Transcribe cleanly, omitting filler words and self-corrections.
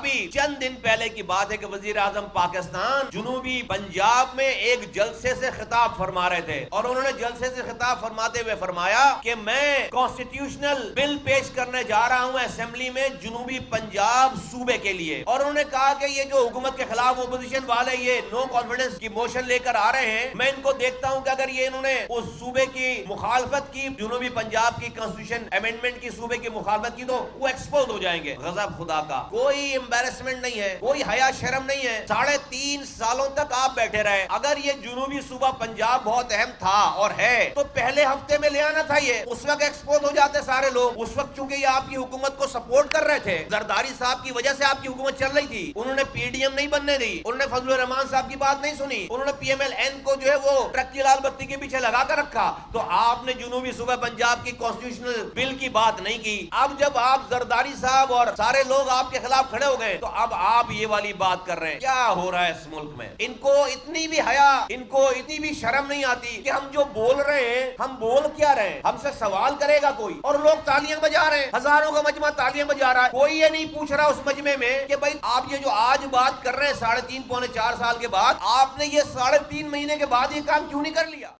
ابھی چند دن پہلے کی بات ہے کہ وزیر اعظم پاکستان جنوبی پنجاب میں ایک جلسے سے خطاب فرما رہے تھے، اور انہوں نے جلسے سے خطاب فرماتے ہوئے فرمایا کہ میں کانسٹیٹیوشنل بل پیش کرنے جا رہا ہوں اسمبلی میں جنوبی پنجاب صوبے کے لیے، اور انہوں نے کہا کہ یہ جو حکومت کے خلاف اپوزیشن والے یہ نو کانفیڈنس کی موشن لے کر آ رہے ہیں، میں ان کو دیکھتا ہوں کہ اگر یہ انہوں نے اس صوبے کی مخالفت کی، جنوبی پنجاب کی کانسٹیٹیوشن امینڈمنٹ کی صوبے کی مخالفت کی، تو وہ ایکسپوز ہو جائیں گے۔ غضب خدا کا، کوئی امبیرسمنٹ نہیں ہے، کوئی حیا شرم نہیں ہے۔ 3.5 سالوں تک آپ بیٹھے رہے۔ اگر یہ جنوبی صوبہ پنجاب بہت اہم تھا اور ہے تو پہلے ہفتے میں لے آنا تھا، یہ اس وقت ایکسپوز ہو جاتے سارے لوگ۔ اس وقت چونکہ یہ آپ کی حکومت کو سپورٹ کر رہے تھے، زرداری صاحب کی وجہ سے آپ کی حکومت چل رہی تھی، انہوں نے پی ڈی ایم نہیں بننے دی، انہوں نے فضل الرحمان صاحب کی بات نہیں سنی، انہوں نے پی ایم ایل این کو جو ہے وہ ٹرک کی لال بتی کے پیچھے لگا کر رکھا، تو آپ نے جنوبی صوبہ پنجاب کی کانسٹیٹیوشنل بل کی بات نہیں کی۔ اب جب آپ زرداری صاحب اور سارے لوگ آپ کے خلاف کھڑے ہو گئے تو اب آپ یہ والی بات کر رہے ہیں۔ کیا ہو رہا ہے اس ملک میں؟ ان کو اتنی بھی حیا، ان کو اتنی بھی شرم نہیں آتی کہ ہم جو بول رہے ہیں ہم بول کیا رہے ہیں؟ ہم سے سوال کرے گا کوئی؟ اور لوگ تالیاں بجا رہے ہیں، ہزاروں کا مجمع تالیاں بجا رہا ہے، کوئی یہ نہیں پوچھ رہا اس مجمع میں کہ بھائی آپ یہ جو آج بات کر رہے ہیں 3.5 پونے 4 سال کے بعد، آپ نے یہ 3.5 مہینے کے بعد یہ کام کیوں نہیں کر لیا؟